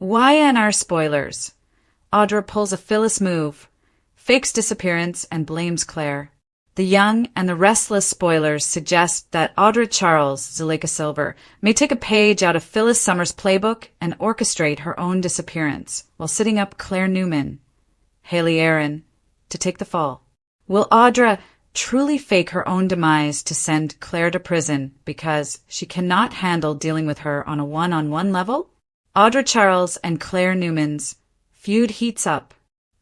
YNR spoilers. Audra pulls a Phyllis move, fakes disappearance, and blames Claire. The Young and the Restless spoilers suggest that Audra Charles, Zuleika Silver, may take a page out of Phyllis Summers' playbook and orchestrate her own disappearance while sitting up Claire Newman, Haley Aaron, to take the fall. Will Audra truly fake her own demise to send Claire to prison because she cannot handle dealing with her on a one-on-one level? Audra Charles and Claire Newman's feud heats up.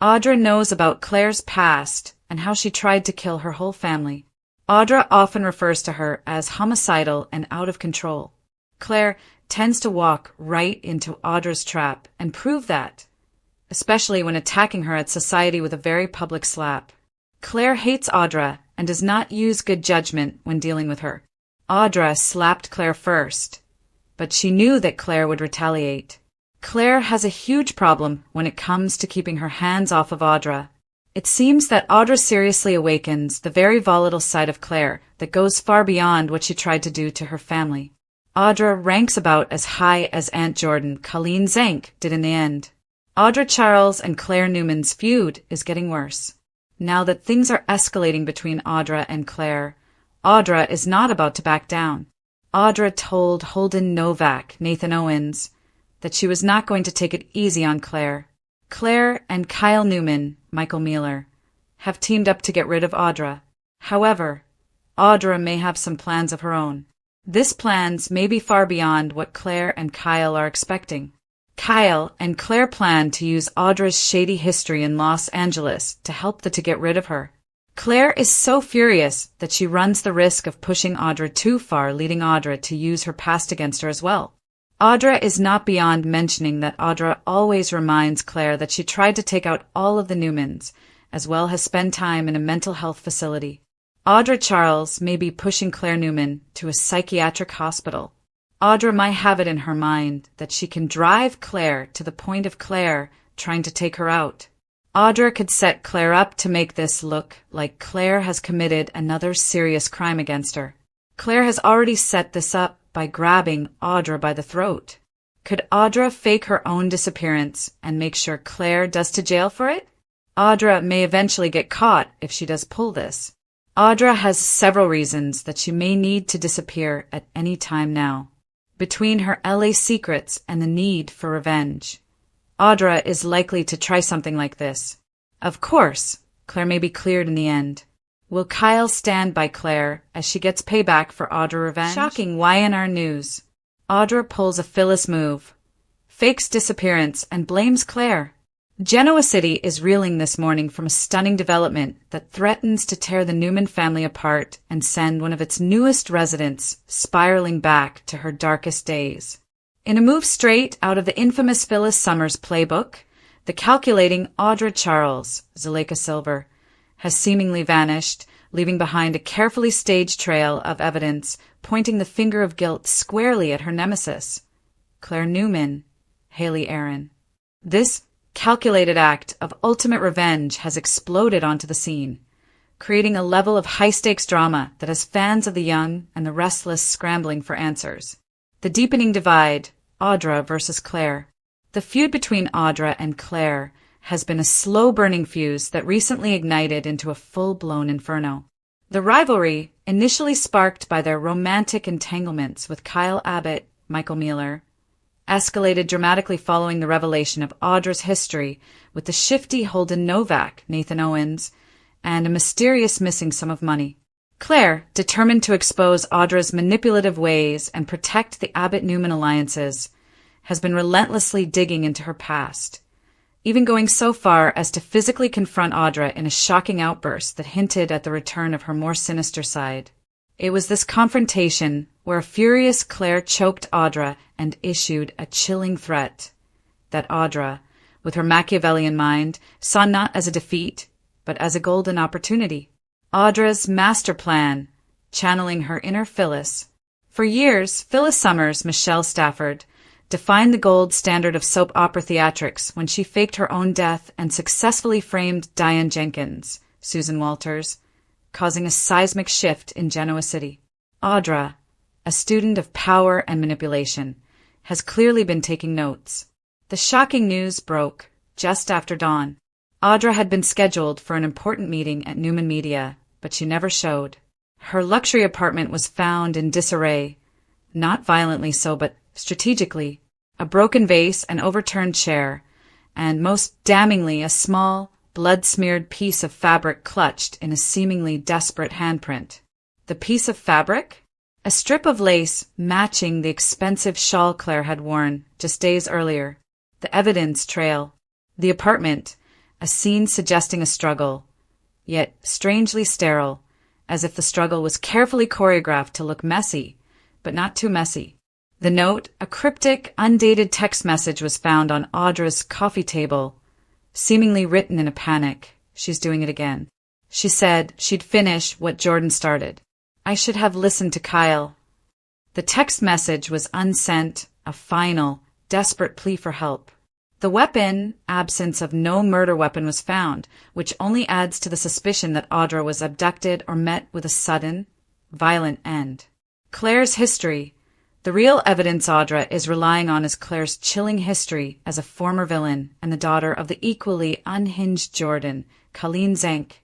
Audra knows about Claire's past and how she tried to kill her whole family. Audra often refers to her as homicidal and out of control. Claire tends to walk right into Audra's trap and prove that, especially when attacking her at society with a very public slap. Claire hates Audra and does not use good judgment when dealing with her. Audra slapped Claire first, but she knew that Claire would retaliate. Claire has a huge problem when it comes to keeping her hands off of Audra. It seems that Audra seriously awakens the very volatile side of Claire that goes far beyond what she tried to do to her family. Audra ranks about as high as Aunt Jordan, Colleen Zank, did in the end. Audra Charles and Claire Newman's feud is getting worse. Now that things are escalating between Audra and Claire, Audra is not about to back down. Audra told Holden Novak, Nathan Owens, that she was not going to take it easy on Claire. Claire and Kyle Newman, Michael Mueller, have teamed up to get rid of Audra. However, Audra may have some plans of her own. These plans may be far beyond what Claire and Kyle are expecting. Kyle and Claire plan to use Audra's shady history in Los Angeles to help to get rid of her. Claire is so furious that she runs the risk of pushing Audra too far, leading Audra to use her past against her as well. Audra is not beyond mentioning that Audra always reminds Claire that she tried to take out all of the Newmans, as well as spend time in a mental health facility. Audra Charles may be pushing Claire Newman to a psychiatric hospital. Audra might have it in her mind that she can drive Claire to the point of Claire trying to take her out. Audra could set Claire up to make this look like Claire has committed another serious crime against her. Claire has already set this up by grabbing Audra by the throat. Could Audra fake her own disappearance and make sure Claire does to jail for it? Audra may eventually get caught if she does pull this. Audra has several reasons that she may need to disappear at any time now. Between her LA secrets and the need for revenge, Audra is likely to try something like this. Of course, Claire may be cleared in the end. Will Kyle stand by Claire as she gets payback for Audra revenge? Shocking YNR news. Audra pulls a Phyllis move, fakes disappearance, and blames Claire. Genoa City is reeling this morning from a stunning development that threatens to tear the Newman family apart and send one of its newest residents spiraling back to her darkest days. In a move straight out of the infamous Phyllis Summers playbook, the calculating Audra Charles, Zuleika Silver, has seemingly vanished, leaving behind a carefully staged trail of evidence pointing the finger of guilt squarely at her nemesis, Claire Newman, Haley Aaron. This calculated act of ultimate revenge has exploded onto the scene, creating a level of high-stakes drama that has fans of the Young and the Restless scrambling for answers. The deepening divide, Audra versus Claire. The feud between Audra and Claire has been a slow-burning fuse that recently ignited into a full-blown inferno. The rivalry, initially sparked by their romantic entanglements with Kyle Abbott, Michael Mueller, escalated dramatically following the revelation of Audra's history with the shifty Holden Novak, Nathan Owens, and a mysterious missing sum of money. Claire, determined to expose Audra's manipulative ways and protect the Abbott-Newman alliances, has been relentlessly digging into her past, even going so far as to physically confront Audra in a shocking outburst that hinted at the return of her more sinister side. It was this confrontation where a furious Claire choked Audra and issued a chilling threat that Audra, with her Machiavellian mind, saw not as a defeat, but as a golden opportunity. Audra's master plan, channeling her inner Phyllis. For years, Phyllis Summers, Michelle Stafford, defined the gold standard of soap opera theatrics when she faked her own death and successfully framed Diane Jenkins, Susan Walters, causing a seismic shift in Genoa City. Audra, a student of power and manipulation, has clearly been taking notes. The shocking news broke just after dawn. Audra had been scheduled for an important meeting at Newman Media, but she never showed. Her luxury apartment was found in disarray, not violently so, but strategically. A broken vase, an overturned chair, and most damningly a small, blood-smeared piece of fabric clutched in a seemingly desperate handprint. The piece of fabric? A strip of lace matching the expensive shawl Claire had worn just days earlier. The evidence trail. The apartment, a scene suggesting a struggle, yet strangely sterile, as if the struggle was carefully choreographed to look messy, but not too messy. The note, a cryptic, undated text message, was found on Audra's coffee table, seemingly written in a panic. She's doing it again. She said she'd finish what Jordan started. I should have listened to Kyle. The text message was unsent, a final, desperate plea for help. The weapon, absence of no murder weapon, was found, which only adds to the suspicion that Audra was abducted or met with a sudden, violent end. Claire's history. The real evidence Audra is relying on is Claire's chilling history as a former villain and the daughter of the equally unhinged Jordan, Colleen Zank.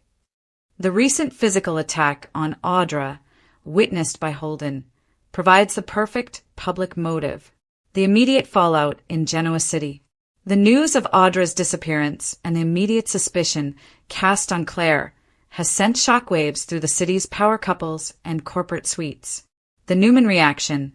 The recent physical attack on Audra, witnessed by Holden, provides the perfect public motive. The immediate fallout in Genoa City. The news of Audra's disappearance and the immediate suspicion cast on Claire has sent shockwaves through the city's power couples and corporate suites. The Newman reaction.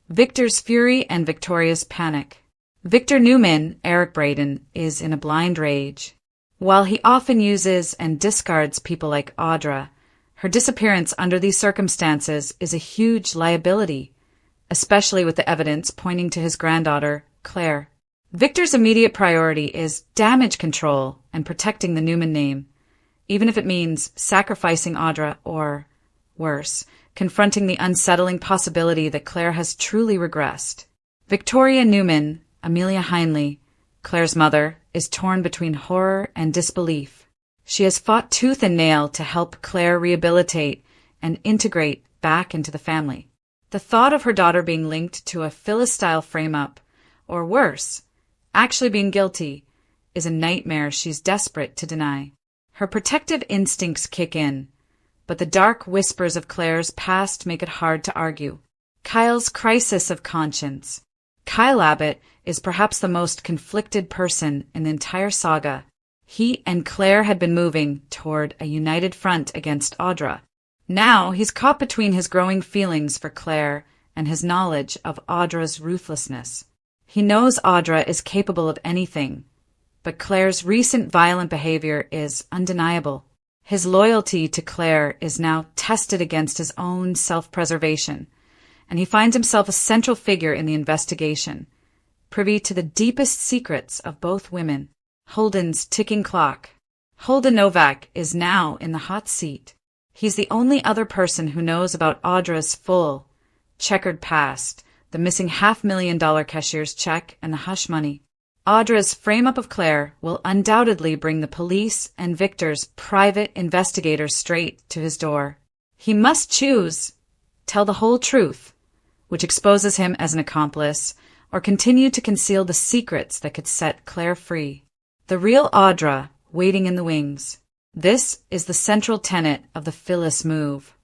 Victor's fury and Victoria's panic. Victor Newman, Eric Braden, is in a blind rage. While he often uses and discards people like Audra, her disappearance under these circumstances is a huge liability, especially with the evidence pointing to his granddaughter, Claire. Victor's immediate priority is damage control and protecting the Newman name, even if it means sacrificing Audra or, worse, confronting the unsettling possibility that Claire has truly regressed. Victoria Newman, Amelia Heinley, Claire's mother, is torn between horror and disbelief. She has fought tooth and nail to help Claire rehabilitate and integrate back into the family. The thought of her daughter being linked to a Phyllis-style frame-up, or worse, actually being guilty, is a nightmare she's desperate to deny. Her protective instincts kick in, but the dark whispers of Claire's past make it hard to argue. Kyle's crisis of conscience. Kyle Abbott is perhaps the most conflicted person in the entire saga. He and Claire had been moving toward a united front against Audra. Now he's caught between his growing feelings for Claire and his knowledge of Audra's ruthlessness. He knows Audra is capable of anything, but Claire's recent violent behavior is undeniable. His loyalty to Claire is now tested against his own self-preservation, and he finds himself a central figure in the investigation, privy to the deepest secrets of both women. Holden's ticking clock. Holden Novak is now in the hot seat. He's the only other person who knows about Audra's full, checkered past, the missing $500,000 cashier's check, and the hush money. Audra's frame-up of Claire will undoubtedly bring the police and Victor's private investigators straight to his door. He must choose, tell the whole truth, which exposes him as an accomplice, or continue to conceal the secrets that could set Claire free. The real Audra waiting in the wings. This is the central tenet of the Phyllis move.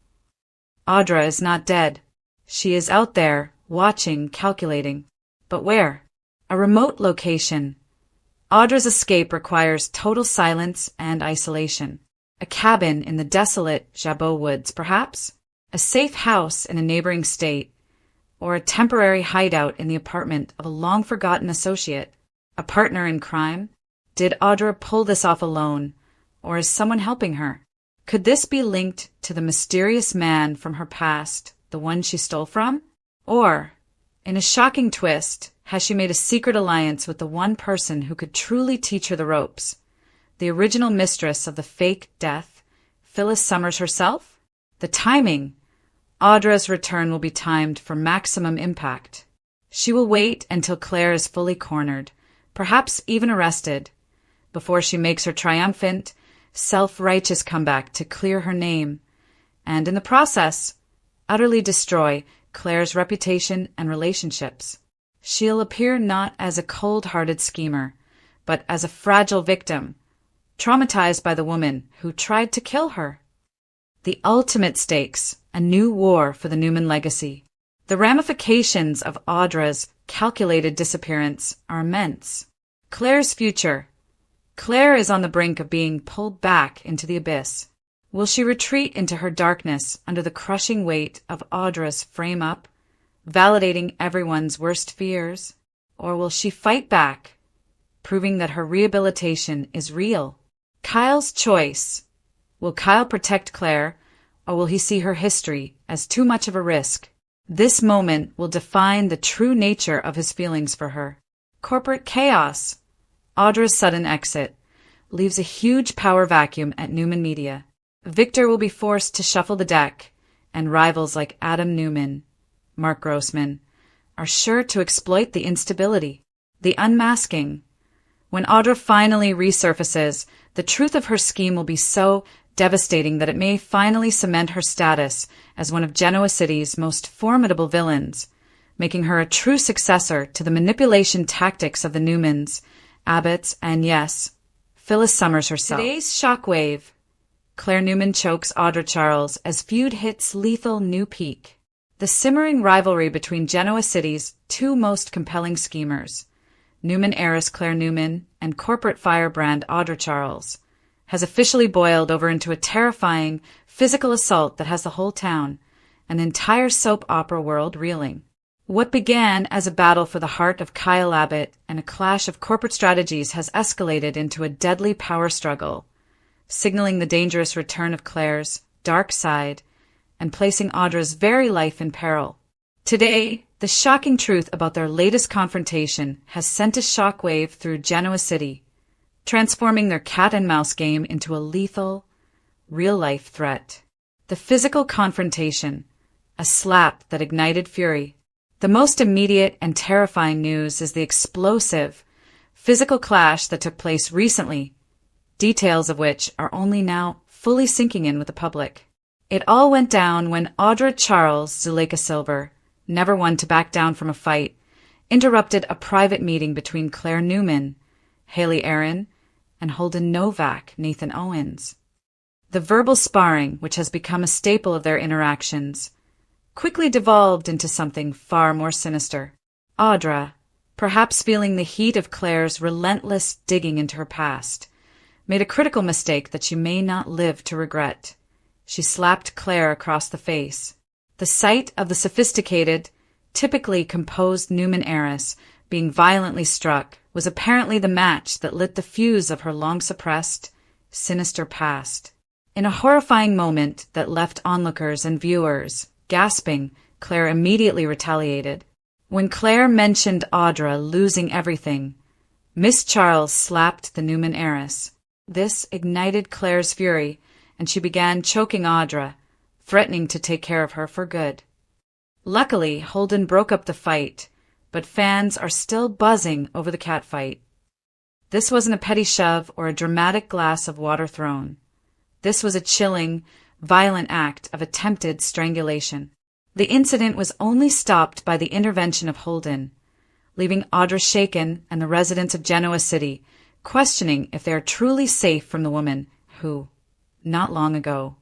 Audra is not dead. She is out there, watching, calculating. But where? A remote location. Audra's escape requires total silence and isolation. A cabin in the desolate Jabot Woods, perhaps? A safe house in a neighboring state? Or a temporary hideout in the apartment of a long-forgotten associate? A partner in crime? Did Audra pull this off alone, or is someone helping her? Could this be linked to the mysterious man from her past, the one she stole from? Or, in a shocking twist, has she made a secret alliance with the one person who could truly teach her the ropes? The original mistress of the fake death, Phyllis Summers herself? The timing. Audra's return will be timed for maximum impact. She will wait until Claire is fully cornered, perhaps even arrested, before she makes her triumphant, self-righteous comeback to clear her name, and in the process, utterly destroy Claire's reputation and relationships. She'll appear not as a cold-hearted schemer, but as a fragile victim, traumatized by the woman who tried to kill her. The ultimate stakes, a new war for the Newman legacy. The ramifications of Audra's calculated disappearance are immense. Claire's future. Claire is on the brink of being pulled back into the abyss. Will she retreat into her darkness under the crushing weight of Audra's frame-up, validating everyone's worst fears? Or will she fight back, proving that her rehabilitation is real? Kyle's choice. Will Kyle protect Claire, or will he see her history as too much of a risk? This moment will define the true nature of his feelings for her. Corporate chaos. Audra's sudden exit leaves a huge power vacuum at Newman Media. Victor will be forced to shuffle the deck, and rivals like Adam Newman, Mark Grossman, are sure to exploit the instability. The unmasking. When Audra finally resurfaces, the truth of her scheme will be so devastating that it may finally cement her status as one of Genoa City's most formidable villains, making her a true successor to the manipulation tactics of the Newmans, Abbotts, and yes, Phyllis Summers herself. Today's shockwave. Claire Newman chokes Audra Charles as feud hits lethal new peak. The simmering rivalry between Genoa City's two most compelling schemers, Newman heiress Claire Newman and corporate firebrand Audra Charles, has officially boiled over into a terrifying physical assault that has the whole town, an entire soap opera world reeling. What began as a battle for the heart of Kyle Abbott and a clash of corporate strategies has escalated into a deadly power struggle, signaling the dangerous return of Claire's dark side and placing Audra's very life in peril. Today, the shocking truth about their latest confrontation has sent a shockwave through Genoa City, transforming their cat-and-mouse game into a lethal, real-life threat. The physical confrontation, a slap that ignited fury. The most immediate and terrifying news is the explosive, physical clash that took place recently, details of which are only now fully sinking in with the public. It all went down when Audra Charles Zuleika Silver, never one to back down from a fight, interrupted a private meeting between Claire Newman, Haley Aaron, and Holden Novak, Nathan Owens. The verbal sparring, which has become a staple of their interactions, quickly devolved into something far more sinister. Audra, perhaps feeling the heat of Claire's relentless digging into her past, made a critical mistake that she may not live to regret. She slapped Claire across the face. The sight of the sophisticated, typically composed Newman heiress being violently struck was apparently the match that lit the fuse of her long-suppressed, sinister past. In a horrifying moment that left onlookers and viewers gasping, Claire immediately retaliated. When Claire mentioned Audra losing everything, Miss Charles slapped the Newman heiress. This ignited Claire's fury, and she began choking Audra, threatening to take care of her for good. Luckily, Holden broke up the fight, but fans are still buzzing over the catfight. This wasn't a petty shove or a dramatic glass of water thrown. This was a chilling, violent act of attempted strangulation. The incident was only stopped by the intervention of Holden, leaving Audra shaken and the residents of Genoa City questioning if they are truly safe from the woman who, not long ago,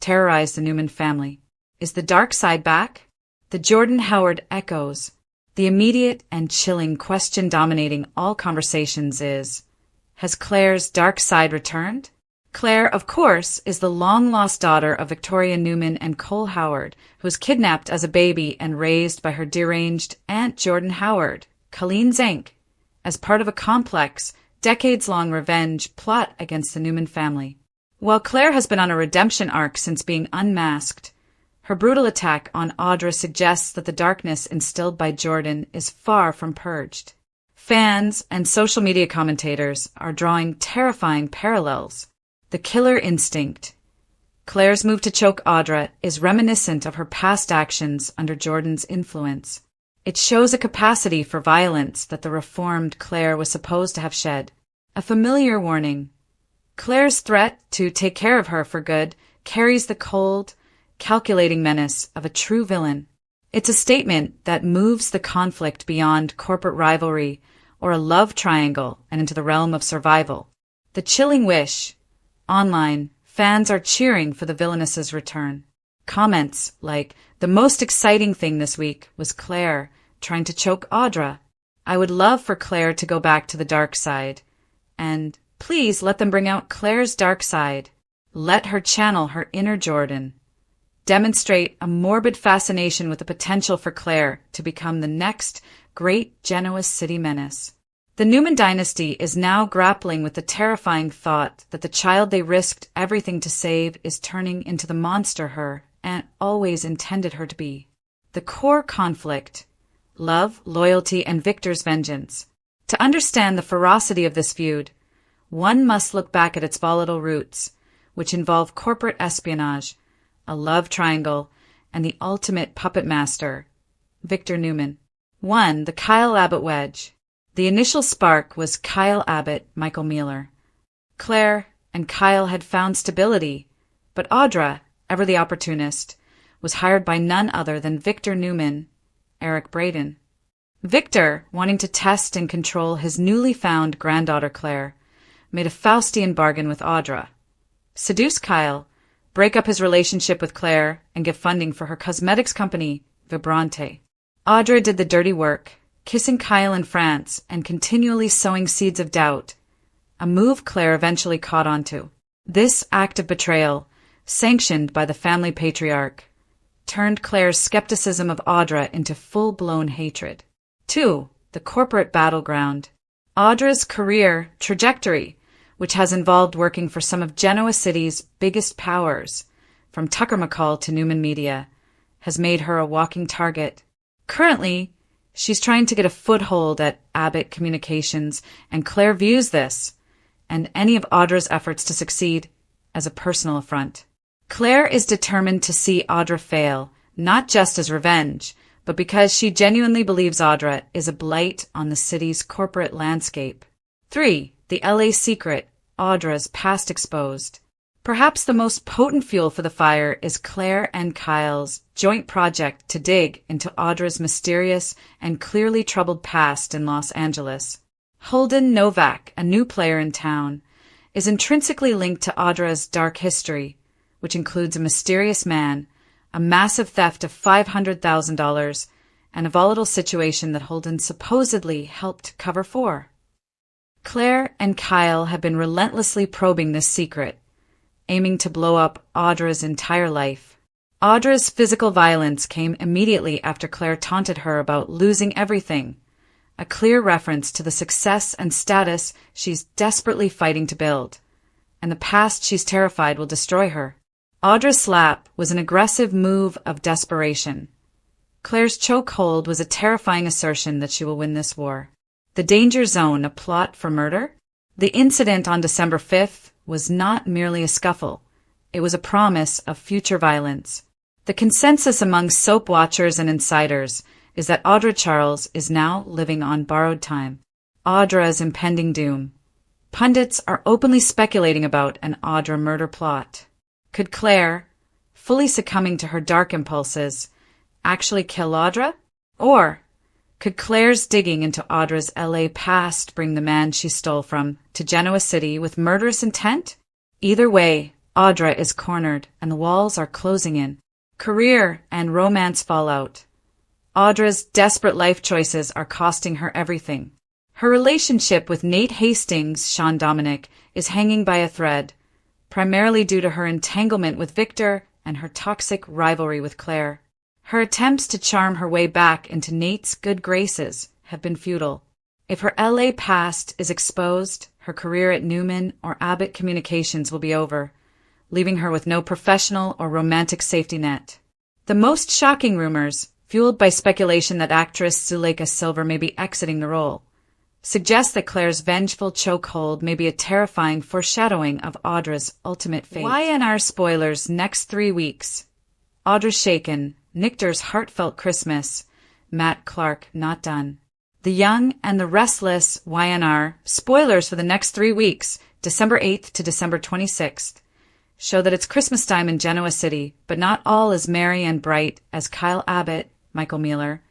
terrorized the Newman family. Is the dark side back? The Jordan Howard echoes. The immediate and chilling question dominating all conversations is, has Claire's dark side returned? Claire, of course, is the long-lost daughter of Victoria Newman and Cole Howard, who was kidnapped as a baby and raised by her deranged Aunt Jordan Howard, Colleen Zank, as part of a complex, decades-long revenge plot against the Newman family. While Claire has been on a redemption arc since being unmasked, her brutal attack on Audra suggests that the darkness instilled by Jordan is far from purged. Fans and social media commentators are drawing terrifying parallels. The killer instinct. Claire's move to choke Audra is reminiscent of her past actions under Jordan's influence. It shows a capacity for violence that the reformed Claire was supposed to have shed. A familiar warning. Claire's threat to take care of her for good carries the cold, calculating menace of a true villain. It's a statement that moves the conflict beyond corporate rivalry or a love triangle and into the realm of survival. The chilling wish. Online, fans are cheering for the villainess's return. Comments like, "The most exciting thing this week was Claire trying to choke Audra. I would love for Claire to go back to the dark side. And please let them bring out Claire's dark side. Let her channel her inner Jordan." Demonstrate a morbid fascination with the potential for Claire to become the next great Genoa city menace. The Newman dynasty is now grappling with the terrifying thought that the child they risked everything to save is turning into the monster her aunt always intended her to be. The core conflict: love, loyalty, and Victor's vengeance. To understand the ferocity of this feud, one must look back at its volatile roots, which involve corporate espionage, a love triangle, and the ultimate puppet master, Victor Newman. 1. The Kyle Abbott wedge. The initial spark was Kyle Abbott, Michael Mueller. Claire and Kyle had found stability, but Audra, ever the opportunist, was hired by none other than Victor Newman, Eric Braeden. Victor, wanting to test and control his newly found granddaughter Claire, made a Faustian bargain with Audra. Seduce Kyle, break up his relationship with Claire, and give funding for her cosmetics company, Vibrante. Audra did the dirty work, kissing Kyle in France and continually sowing seeds of doubt, a move Claire eventually caught on to. This act of betrayal, sanctioned by the family patriarch, turned Claire's skepticism of Audra into full-blown hatred. 2. The corporate battleground. Audra's career trajectory, which has involved working for some of Genoa City's biggest powers, from Tucker McCall to Newman Media, has made her a walking target. Currently, she's trying to get a foothold at Abbott Communications, and Claire views this, and any of Audra's efforts to succeed, as a personal affront. Claire is determined to see Audra fail, not just as revenge, but because she genuinely believes Audra is a blight on the city's corporate landscape. 3. The LA secret, Audra's past exposed. Perhaps the most potent fuel for the fire is Claire and Kyle's joint project to dig into Audra's mysterious and clearly troubled past in Los Angeles. Holden Novak, a new player in town, is intrinsically linked to Audra's dark history, which includes a mysterious man, a massive theft of $500,000, and a volatile situation that Holden supposedly helped cover for. Claire and Kyle have been relentlessly probing this secret, aiming to blow up Audra's entire life. Audra's physical violence came immediately after Claire taunted her about losing everything, a clear reference to the success and status she's desperately fighting to build, and the past she's terrified will destroy her. Audra's slap was an aggressive move of desperation. Claire's chokehold was a terrifying assertion that she will win this war. The danger zone, a plot for murder? The incident on December 5th was not merely a scuffle. It was a promise of future violence. The consensus among soap watchers and insiders is that Audra Charles is now living on borrowed time. Audra's impending doom. Pundits are openly speculating about an Audra murder plot. Could Claire, fully succumbing to her dark impulses, actually kill Audra? Or could Claire's digging into Audra's LA past bring the man she stole from to Genoa City with murderous intent? Either way, Audra is cornered and the walls are closing in. Career and romance fallout. Audra's desperate life choices are costing her everything. Her relationship with Nate Hastings, Sean Dominic, is hanging by a thread, primarily due to her entanglement with Victor and her toxic rivalry with Claire. Her attempts to charm her way back into Nate's good graces have been futile. If her LA past is exposed, her career at Newman or Abbott Communications will be over, leaving her with no professional or romantic safety net. The most shocking rumors, fueled by speculation that actress Zuleika Silver may be exiting the role, suggest that Claire's vengeful chokehold may be a terrifying foreshadowing of Audra's ultimate fate. YNR spoilers next 3 weeks. Audra shaken, Nictor's heartfelt Christmas, Matt Clark not done. The Young and the Restless YNR spoilers for the next 3 weeks, December 8th to December 26th, show that it's Christmas time in Genoa City, but not all is merry and bright as Kyle Abbott Michael Mueller,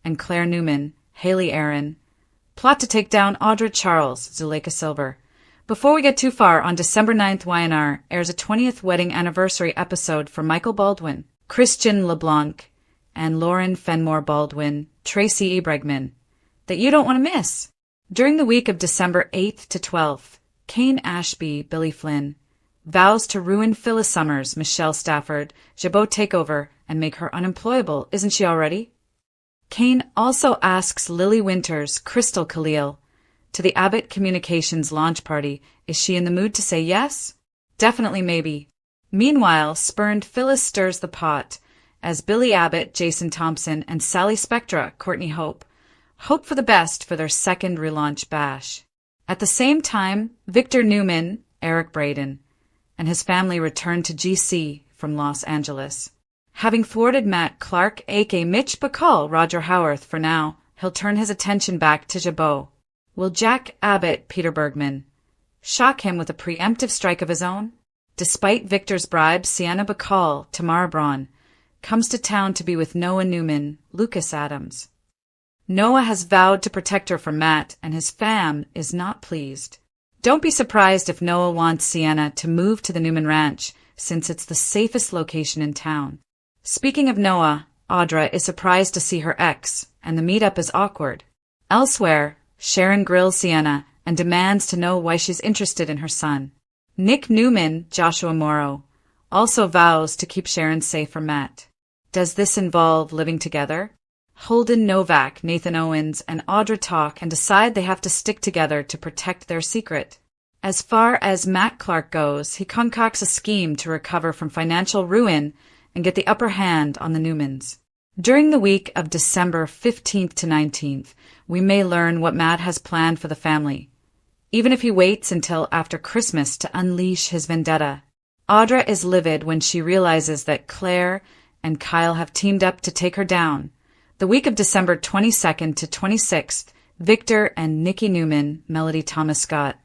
and Claire Newman, Haley Aaron, plot to take down Audra Charles, Zuleika Silver. Before we get too far, on December 9th, YNR airs a 20th wedding anniversary episode for Michael Baldwin, Christian LeBlanc, and Lauren Fenmore Baldwin, Tracy E. Bregman, that you don't want to miss. During the week of December 8th to 12th, Kane Ashby, Billy Flynn, vows to ruin Phyllis Summers, Michelle Stafford, Jabot takeover, and make her unemployable, isn't she already? Kane also asks Lily Winters, Crystal Khalil, to the Abbott Communications launch party. Is she in the mood to say yes? Definitely maybe. Meanwhile, spurned Phyllis stirs the pot, as Billy Abbott, Jason Thompson, and Sally Spectra, Courtney Hope for the best for their second relaunch bash. At the same time, Victor Newman, Eric Braden, and his family return to GC from Los Angeles. Having thwarted Matt Clark, aka Mitch Bacall, Roger Howarth for now, he'll turn his attention back to Jabot. Will Jack Abbott, Peter Bergman, shock him with a preemptive strike of his own? Despite Victor's bribe, Sienna Bacall, Tamara Braun, comes to town to be with Noah Newman, Lucas Adams. Noah has vowed to protect her from Matt, and his fam is not pleased. Don't be surprised if Noah wants Sienna to move to the Newman Ranch, since it's the safest location in town. Speaking of Noah, Audra is surprised to see her ex, and the meetup is awkward. Elsewhere, Sharon grills Sienna and demands to know why she's interested in her son. Nick Newman, Joshua Morrow, also vows to keep Sharon safe from Matt. Does this involve living together? Holden Novak, Nathan Owens, and Audra talk and decide they have to stick together to protect their secret. As far as Matt Clark goes, he concocts a scheme to recover from financial ruin and get the upper hand on the Newmans. During the week of December 15th to 19th, we may learn what Matt has planned for the family, even if he waits until after Christmas to unleash his vendetta. Audra is livid when she realizes that Claire and Kyle have teamed up to take her down. The week of December 22nd to 26th, Victor and Nikki Newman, Melody Thomas Scott,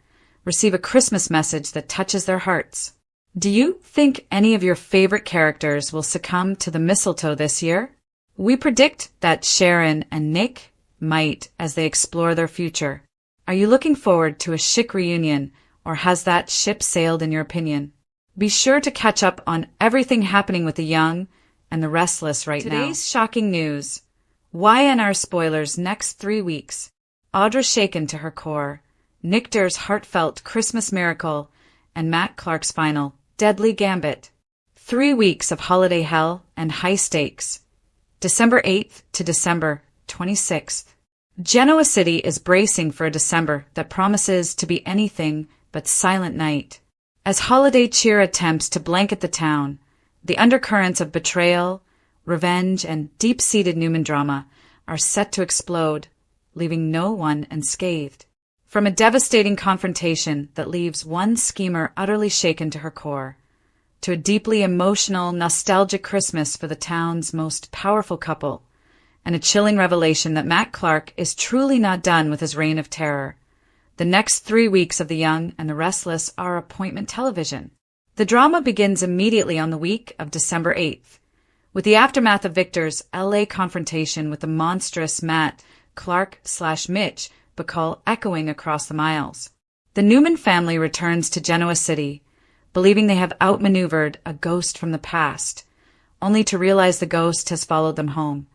receive a Christmas message that touches their hearts. Do you think any of your favorite characters will succumb to the mistletoe this year? We predict that Sharon and Nick might as they explore their future. Are you looking forward to a chic reunion, or has that ship sailed in your opinion? Be sure to catch up on everything happening with the young and the restless right now. Today's shocking news. YNR spoilers next 3 weeks. Audra shaken to her core. Nick Durr's heartfelt Christmas miracle, and Matt Clark's final deadly gambit. 3 weeks of holiday hell and high stakes. December 8th to December 26th. Genoa City is bracing for a December that promises to be anything but silent night. As holiday cheer attempts to blanket the town, the undercurrents of betrayal, revenge, and deep-seated Newman drama are set to explode, leaving no one unscathed. From a devastating confrontation that leaves one schemer utterly shaken to her core, to a deeply emotional, nostalgic Christmas for the town's most powerful couple, and a chilling revelation that Matt Clark is truly not done with his reign of terror. The next 3 weeks of The Young and the Restless are appointment television. The drama begins immediately on the week of December 8th, with the aftermath of Victor's LA confrontation with the monstrous Matt Clark/Mitch Bacall echoing across the miles. The Newman family returns to Genoa City, believing they have outmaneuvered a ghost from the past, only to realize the ghost has followed them home,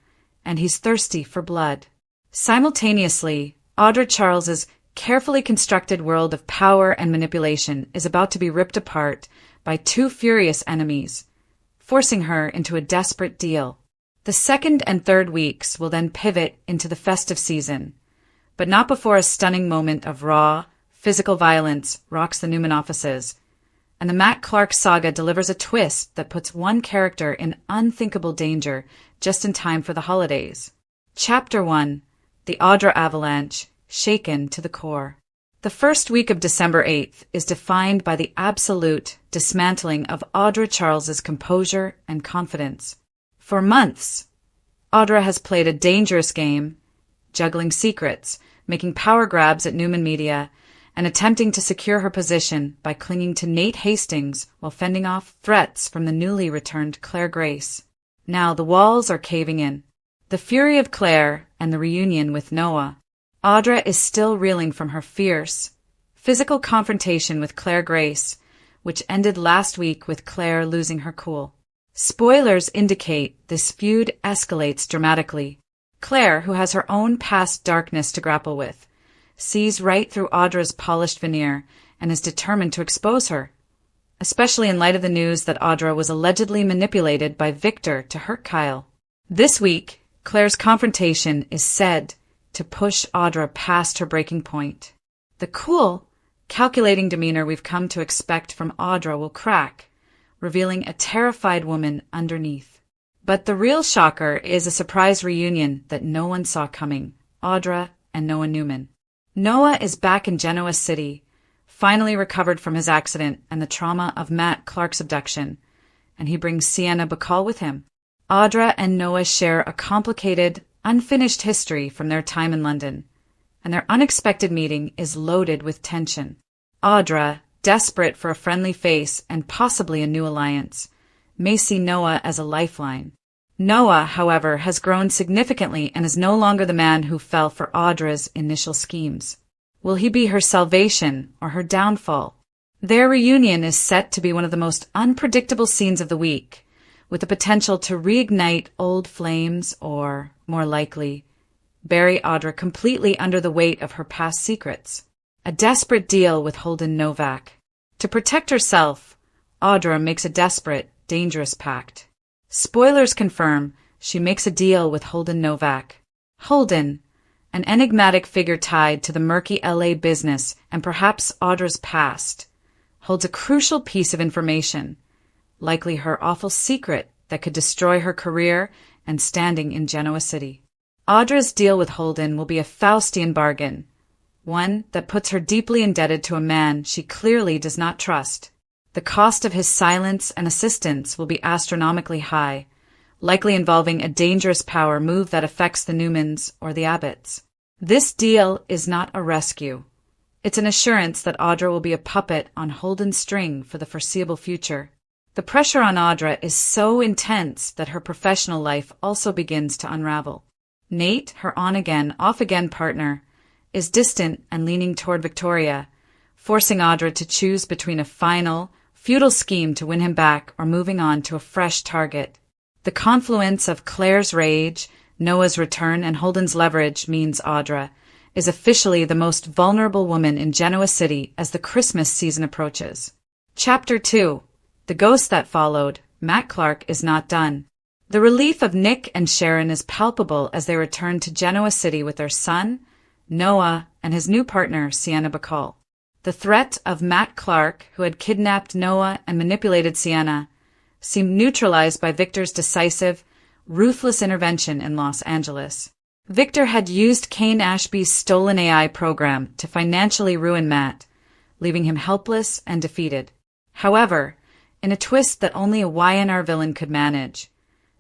and he's thirsty for blood. Simultaneously, Audra Charles's carefully constructed world of power and manipulation is about to be ripped apart by two furious enemies, forcing her into a desperate deal. The second and third weeks will then pivot into the festive season, but not before a stunning moment of raw, physical violence rocks the Newman offices, and the Matt Clark saga delivers a twist that puts one character in unthinkable danger just in time for the holidays. Chapter 1. The Audra Avalanche, Shaken to the Core. The first week of December 8th is defined by the absolute dismantling of Audra Charles's composure and confidence. For months, Audra has played a dangerous game, juggling secrets, making power grabs at Newman Media, and attempting to secure her position by clinging to Nate Hastings while fending off threats from the newly returned Claire Grace. Now the walls are caving in. The fury of Claire and the reunion with Noah. Audra is still reeling from her fierce, physical confrontation with Claire Grace, which ended last week with Claire losing her cool. Spoilers indicate this feud escalates dramatically. Claire, who has her own past darkness to grapple with, sees right through Audra's polished veneer and is determined to expose her, especially in light of the news that Audra was allegedly manipulated by Victor to hurt Kyle. This week, Claire's confrontation is said to push Audra past her breaking point. The cool, calculating demeanor we've come to expect from Audra will crack, revealing a terrified woman underneath. But the real shocker is a surprise reunion that no one saw coming: Audra and Noah Newman. Noah is back in Genoa City, finally recovered from his accident and the trauma of Matt Clark's abduction, and he brings Sienna Bacall with him. Audra and Noah share a complicated, unfinished history from their time in London, and their unexpected meeting is loaded with tension. Audra, desperate for a friendly face and possibly a new alliance, may see Noah as a lifeline. Noah, however, has grown significantly and is no longer the man who fell for Audra's initial schemes. Will he be her salvation or her downfall? Their reunion is set to be one of the most unpredictable scenes of the week, with the potential to reignite old flames or, more likely, bury Audra completely under the weight of her past secrets. A desperate deal with Holden Novak. To protect herself, Audra makes a desperate, dangerous pact. Spoilers confirm she makes a deal with Holden Novak. Holden, an enigmatic figure tied to the murky LA business and perhaps Audra's past, holds a crucial piece of information, likely her awful secret that could destroy her career and standing in Genoa City. Audra's deal with Holden will be a Faustian bargain, one that puts her deeply indebted to a man she clearly does not trust. The cost of his silence and assistance will be astronomically high, likely involving a dangerous power move that affects the Newmans or the Abbotts. This deal is not a rescue. It's an assurance that Audra will be a puppet on Holden's string for the foreseeable future. The pressure on Audra is so intense that her professional life also begins to unravel. Nate, her on-again, off-again partner, is distant and leaning toward Victoria, forcing Audra to choose between a final, futile scheme to win him back or moving on to a fresh target. The confluence of Claire's rage, Noah's return, and Holden's leverage means Audra is officially the most vulnerable woman in Genoa City as the Christmas season approaches. Chapter 2. The Ghost That Followed. Matt Clark is not done. The relief of Nick and Sharon is palpable as they return to Genoa City with their son, Noah, and his new partner, Sienna Bacall. The threat of Matt Clark, who had kidnapped Noah and manipulated Sienna, seemed neutralized by Victor's decisive, ruthless intervention in Los Angeles. Victor had used Kane Ashby's stolen AI program to financially ruin Matt, leaving him helpless and defeated. However, in a twist that only a YNR villain could manage,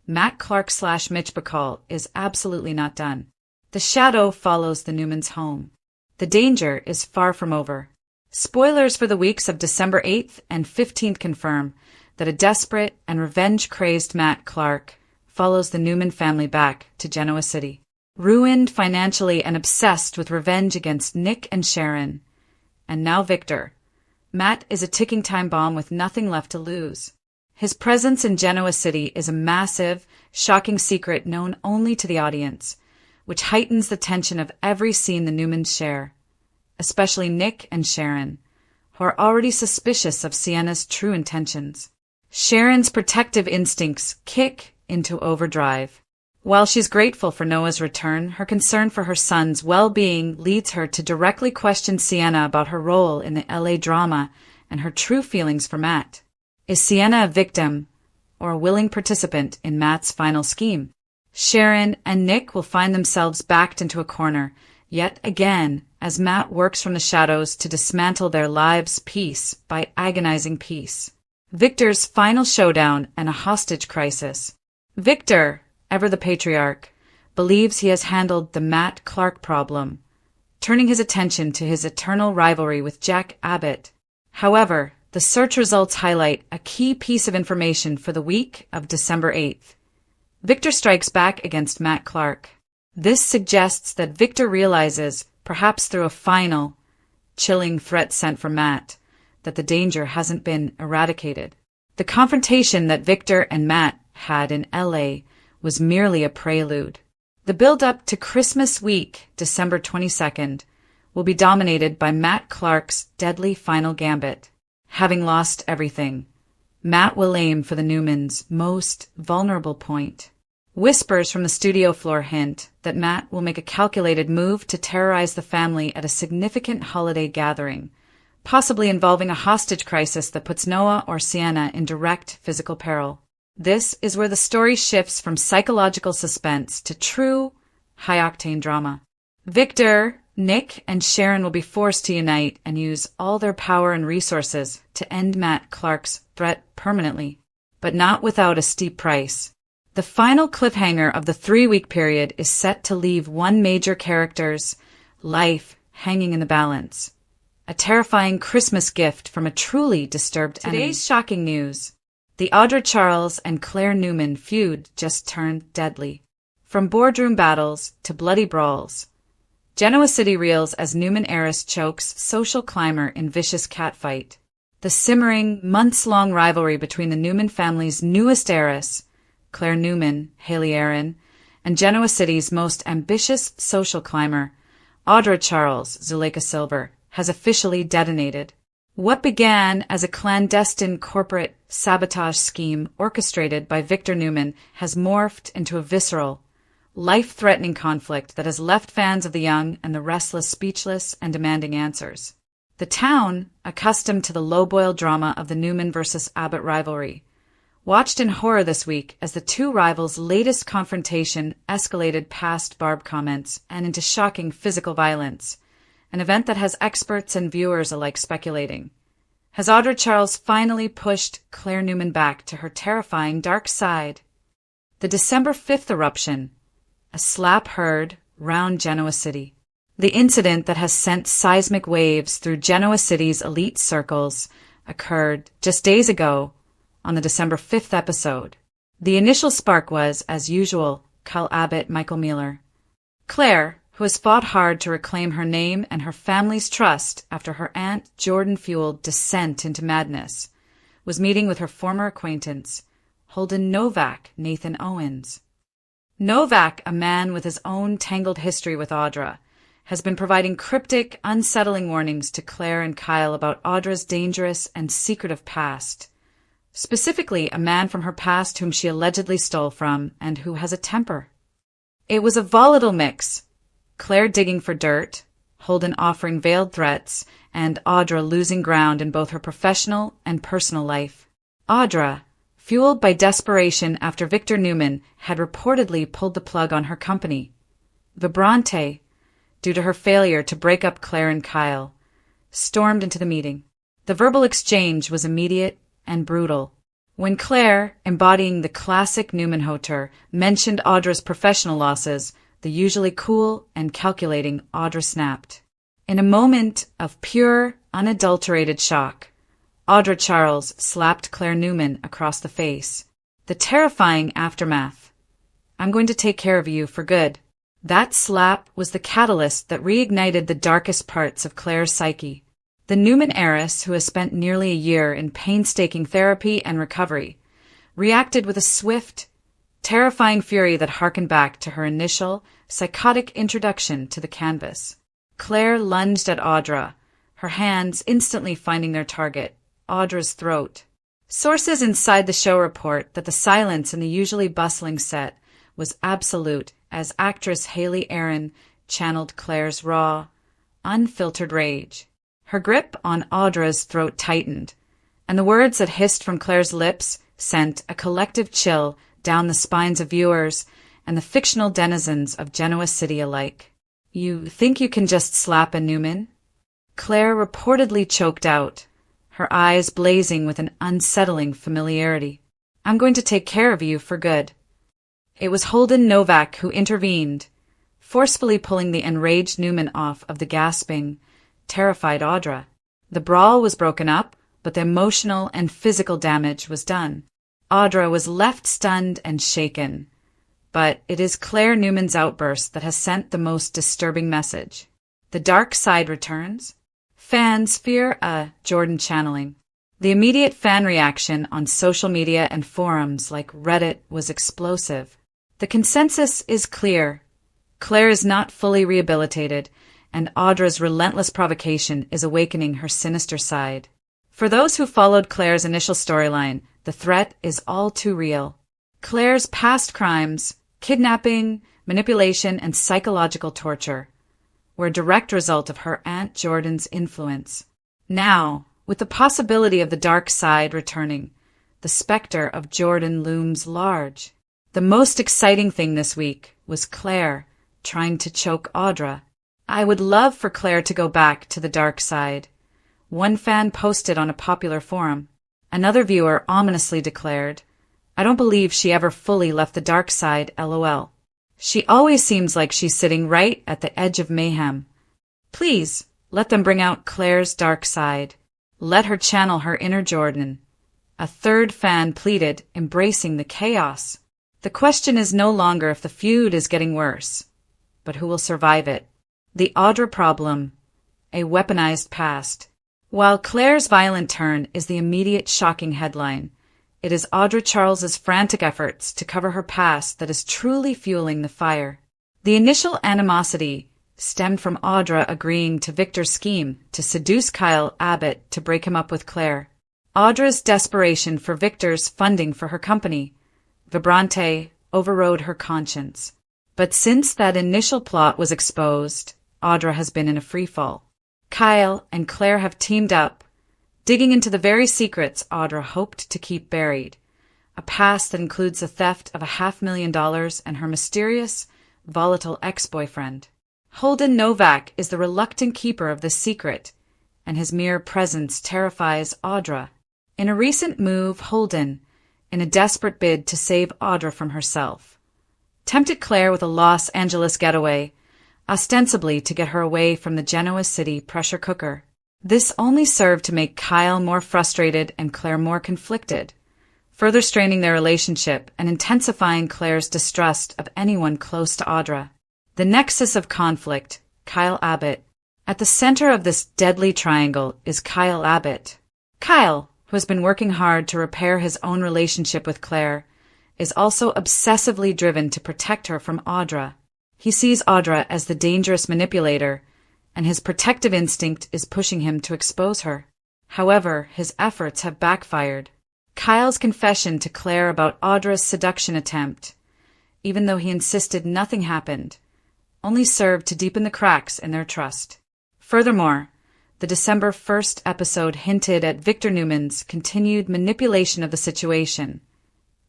Matt Clark / Mitch Bacall is absolutely not done. The shadow follows the Newmans home. The danger is far from over. Spoilers for the weeks of December 8th and 15th confirm that a desperate and revenge-crazed Matt Clark follows the Newman family back to Genoa City. Ruined financially and obsessed with revenge against Nick and Sharon, and now Victor, Matt is a ticking time bomb with nothing left to lose. His presence in Genoa City is a massive, shocking secret known only to the audience, which heightens the tension of every scene the Newmans share, especially Nick and Sharon, who are already suspicious of Sienna's true intentions. Sharon's protective instincts kick into overdrive. While she's grateful for Noah's return, her concern for her son's well-being leads her to directly question Sienna about her role in the LA drama and her true feelings for Matt. Is Sienna a victim or a willing participant in Matt's final scheme? Sharon and Nick will find themselves backed into a corner, yet again, as Matt works from the shadows to dismantle their lives piece by agonizing piece. Victor's final showdown and a hostage crisis. Victor, ever the patriarch, believes he has handled the Matt Clark problem, turning his attention to his eternal rivalry with Jack Abbott. However, the search results highlight a key piece of information for the week of December 8th. Victor strikes back against Matt Clark. This suggests that Victor realizes, perhaps through a final, chilling threat sent from Matt, that the danger hasn't been eradicated. The confrontation that Victor and Matt had in LA was merely a prelude. The build-up to Christmas week, December 22nd, will be dominated by Matt Clark's deadly final gambit. Having lost everything, Matt will aim for the Newmans' most vulnerable point. Whispers from the studio floor hint that Matt will make a calculated move to terrorize the family at a significant holiday gathering, possibly involving a hostage crisis that puts Noah or Sienna in direct physical peril. This is where the story shifts from psychological suspense to true, high-octane drama. Victor, Nick, and Sharon will be forced to unite and use all their power and resources to end Matt Clark's threat permanently, but not without a steep price. The final cliffhanger of the 3-week period is set to leave one major character's life hanging in the balance. A terrifying Christmas gift from a truly disturbed enemy. Today's shocking news. The Audra Charles and Claire Newman feud just turned deadly. From boardroom battles to bloody brawls, Genoa City reels as Newman heiress chokes social climber in vicious catfight. The simmering, months-long rivalry between the Newman family's newest heiress, Claire Newman, Haley Aaron, and Genoa City's most ambitious social climber, Audra Charles, Zuleika Silver, has officially detonated. What began as a clandestine corporate sabotage scheme orchestrated by Victor Newman has morphed into a visceral, life-threatening conflict that has left fans of The Young and the Restless speechless and demanding answers. The town, accustomed to the low-boil drama of the Newman versus Abbott rivalry, watched in horror this week as the two rivals' latest confrontation escalated past Barb comments and into shocking physical violence, an event that has experts and viewers alike speculating. Has Audra Charles finally pushed Claire Newman back to her terrifying dark side? The December 5th eruption, a slap heard round Genoa City. The incident that has sent seismic waves through Genoa City's elite circles occurred just days ago on the December 5th episode. The initial spark was, as usual, Cal Abbott Michael Mueller. Claire, who has fought hard to reclaim her name and her family's trust after her Aunt Jordan-fueled descent into madness, was meeting with her former acquaintance, Holden Novak Nathan Owens. Novak, a man with his own tangled history with Audra, has been providing cryptic, unsettling warnings to Claire and Kyle about Audra's dangerous and secretive past. Specifically, a man from her past whom she allegedly stole from and who has a temper. It was a volatile mix. Claire digging for dirt, Holden offering veiled threats, and Audra losing ground in both her professional and personal life. Audra, fueled by desperation after Victor Newman had reportedly pulled the plug on her company. Vibrante, due to her failure to break up Claire and Kyle, stormed into the meeting. The verbal exchange was immediate and brutal. When Claire, embodying the classic Newman hauteur, mentioned Audra's professional losses, the usually cool and calculating Audra snapped. In a moment of pure, unadulterated shock, Audra Charles slapped Claire Newman across the face. The terrifying aftermath. I'm going to take care of you for good. That slap was the catalyst that reignited the darkest parts of Claire's psyche. The Newman heiress, who has spent nearly a year in painstaking therapy and recovery, reacted with a swift, terrifying fury that harkened back to her initial, psychotic introduction to the canvas. Claire lunged at Audra, her hands instantly finding their target, Audra's throat. Sources inside the show report that the silence in the usually bustling set was absolute as actress Haley Aaron channeled Claire's raw, unfiltered rage. Her grip on Audra's throat tightened, and the words that hissed from Claire's lips sent a collective chill down the spines of viewers and the fictional denizens of Genoa City alike. You think you can just slap a Newman? Claire reportedly choked out, her eyes blazing with an unsettling familiarity. I'm going to take care of you for good. It was Holden Novak who intervened, forcefully pulling the enraged Newman off of the gasping, terrified Audra. The brawl was broken up, but the emotional and physical damage was done. Audra was left stunned and shaken, but it is Claire Newman's outburst that has sent the most disturbing message. The dark side returns? Fans fear a Jordan channeling. The immediate fan reaction on social media and forums like Reddit was explosive. The consensus is clear. Claire is not fully rehabilitated, and Audra's relentless provocation is awakening her sinister side. For those who followed Claire's initial storyline, the threat is all too real. Claire's past crimes, kidnapping, manipulation, and psychological torture were a direct result of her Aunt Jordan's influence. Now, with the possibility of the dark side returning, the specter of Jordan looms large. The most exciting thing this week was Claire trying to choke Audra. I would love for Claire to go back to the dark side. One fan posted on a popular forum. Another viewer ominously declared, "I don't believe she ever fully left the dark side, lol. She always seems like she's sitting right at the edge of mayhem. Please, let them bring out Claire's dark side. Let her channel her inner Jordan." A third fan pleaded, embracing the chaos. The question is no longer if the feud is getting worse, but who will survive it. The Audra problem, a weaponized past. While Claire's violent turn is the immediate shocking headline, it is Audra Charles's frantic efforts to cover her past that is truly fueling the fire. The initial animosity stemmed from Audra agreeing to Victor's scheme to seduce Kyle Abbott to break him up with Claire. Audra's desperation for Victor's funding for her company, Vibrante, overrode her conscience. But since that initial plot was exposed, Audra has been in a freefall. Kyle and Claire have teamed up, digging into the very secrets Audra hoped to keep buried, a past that includes the theft of $500,000 and her mysterious, volatile ex-boyfriend. Holden Novak is the reluctant keeper of this secret, and his mere presence terrifies Audra. In a recent move, Holden, in a desperate bid to save Audra from herself, tempted Claire with a Los Angeles getaway, ostensibly to get her away from the Genoa City pressure cooker. This only served to make Kyle more frustrated and Claire more conflicted, further straining their relationship and intensifying Claire's distrust of anyone close to Audra. The nexus of conflict, Kyle Abbott. At the center of this deadly triangle is Kyle Abbott. Kyle, who has been working hard to repair his own relationship with Claire, is also obsessively driven to protect her from Audra. He sees Audra as the dangerous manipulator, and his protective instinct is pushing him to expose her. However, his efforts have backfired. Kyle's confession to Claire about Audra's seduction attempt, even though he insisted nothing happened, only served to deepen the cracks in their trust. Furthermore, the December 1st episode hinted at Victor Newman's continued manipulation of the situation,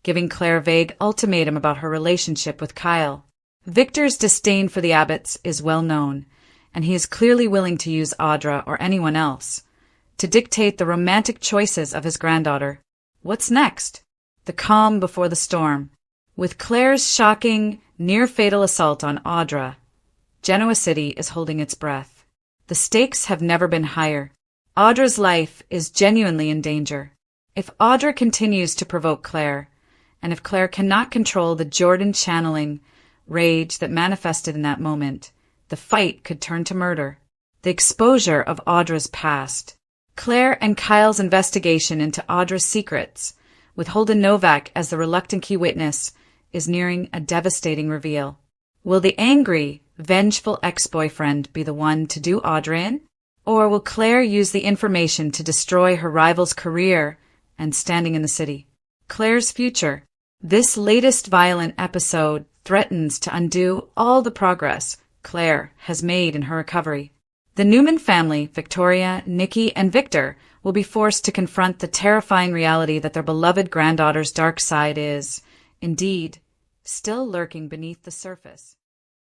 giving Claire a vague ultimatum about her relationship with Kyle. Victor's disdain for the Abbotts is well known, and he is clearly willing to use Audra or anyone else to dictate the romantic choices of his granddaughter. What's next? The calm before the storm. With Claire's shocking, near-fatal assault on Audra, Genoa City is holding its breath. The stakes have never been higher. Audra's life is genuinely in danger. If Audra continues to provoke Claire, and if Claire cannot control the Jordan channeling rage that manifested in that moment, the fight could turn to murder. The exposure of Audra's past. Claire and Kyle's investigation into Audra's secrets, with Holden Novak as the reluctant key witness, is nearing a devastating reveal. Will the angry, vengeful ex-boyfriend be the one to do Audra in? Or will Claire use the information to destroy her rival's career and standing in the city? Claire's future. This latest violent episode threatens to undo all the progress Claire has made in her recovery. The Newman family, Victoria, Nikki, and Victor, will be forced to confront the terrifying reality that their beloved granddaughter's dark side is, indeed, still lurking beneath the surface.